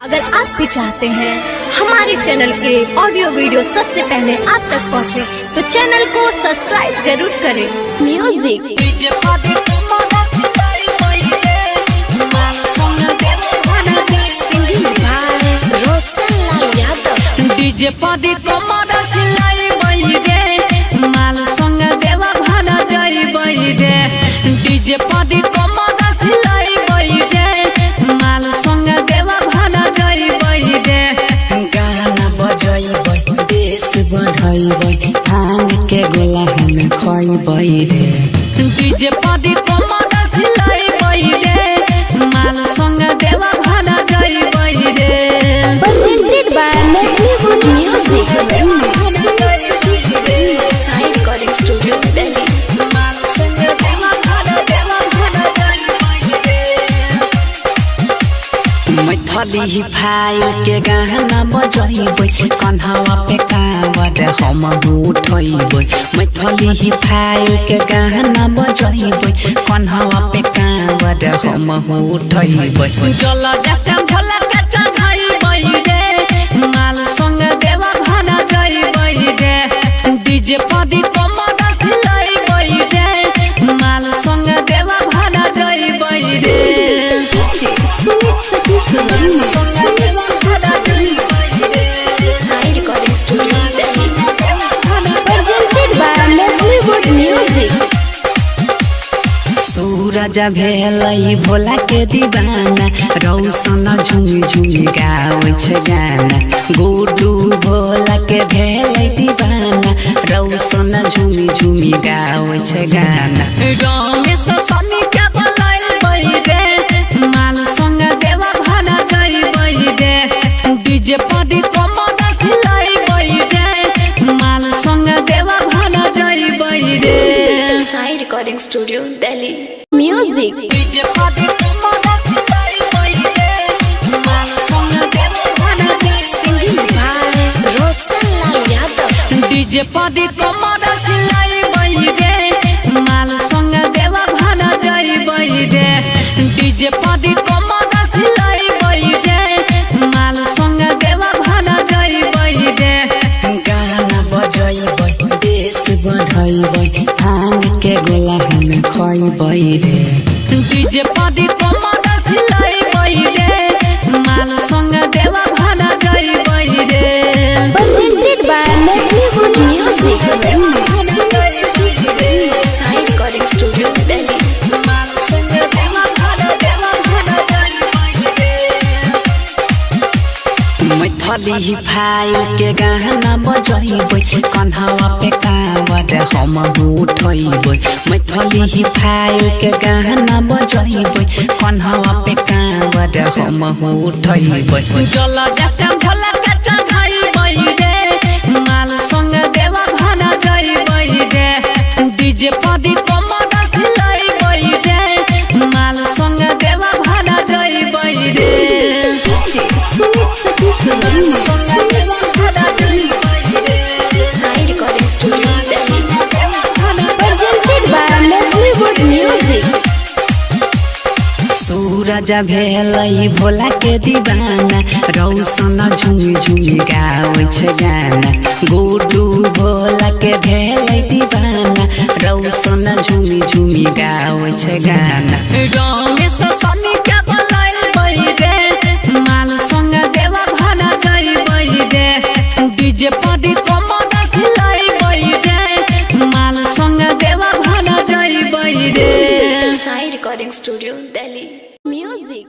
अगर आप भी चाहते हैं हमारे चैनल के ऑडियो वीडियो सबसे पहले आप तक पहुंचे, तो चैनल को सब्सक्राइब जरूर करें। म्यूजिक डीजे पादी कमर खिलाई बई रे, माल संग देवा भाना जाई बई रे। डीजे पादी कमर खिलाई बई रे, माल संग देवा भाना जाई बई रे। गाना बजाई बई, बेस बढ़ाई बई, भांग के गोला हम खाई बई रे। डीजे पादी कमर खिलाई बई रे, माल संग देवा भाना जाई बई रे। presented by Good Music, Sai Recording Studio, Delhi। Maithili file के गाना बजैबै, कन्हवा पे कांवर हम उठैबै। मैथली फाइल के गाना बजैबै, कन्हवा पे कांवर हम उठैबै। जल जाता भोला के चढ़ाइबै रे, माल संग देवा भाना जाइबै रे। डीजे पादी कमर खिलाइबै रे, माल संग देवा भाना जाइबै रे। Sai Recording Studio, Delhi। Presented by Good Music। सूरज भेलै भोला के दीवाना, रौशन झुमी झुमी गाबै छै गाना। गुड्डू भोला के भेलै दीवाना, रौशन झुमी झुमी गाबै छै गाना। रमेश सनी के बोलाइबै रे, माल संग देवा भाना जाइबै रे। डीजे पादी कमर खिलाइबै रे, माल संग देवा भाना जाइबै रे। Sai Recording Studio, Delhi। Music DJ पादी कमर खिलाइबै रे, माल संग देवा भाना जाइबै। रोशन लाल यादव। डीजे पादी कमर खिलाइबै रे, माल संग देवा भाना जाइबै रे। डीजे पादी कमर खिलाइबै रे, माल संग देवा भाना जाइबै रे। गाना बजैबै, बेस बढ़ाइबै, भांग के गोला हम खाइबै रे। डीजे पादी कमर खिलाइबै रे, माल संग देवा भाना जाइबै रे। Presented by Good Music, Sai Recording Studio, Delhi। Maithili file के गाना बजैबै, कन्हवा पे कांवर हम उठैबै। मैथली फाइल के गाना बजैबै, कन्हवा पे कांवर हम उठैबै। जल जाता भोला के चढ़ाइबै रे, माल संग देवा भाना जाइबै रे। डीजे पादी कमर खिलाइबै रे, माल संग देवा भाना जाइबै रे। Sai Recording Studio, Delhi। Presented by Good Music। सूरज भेलै भोला के दीवाना, रौशन झुमी झुमी गाबै छै गाना। गुड्डू भोला के भेलै दीवाना, रौशन झुमी झुमी गाबै छै गाना। रमेश सनी के बोलाइबै रे, माल संग देवा भाना जाइबै रे। डीजे पादी कमर खिलाइबै रे, माल संग देवा भाना जाइबै रे। Sai Recording Studio, Delhi। Music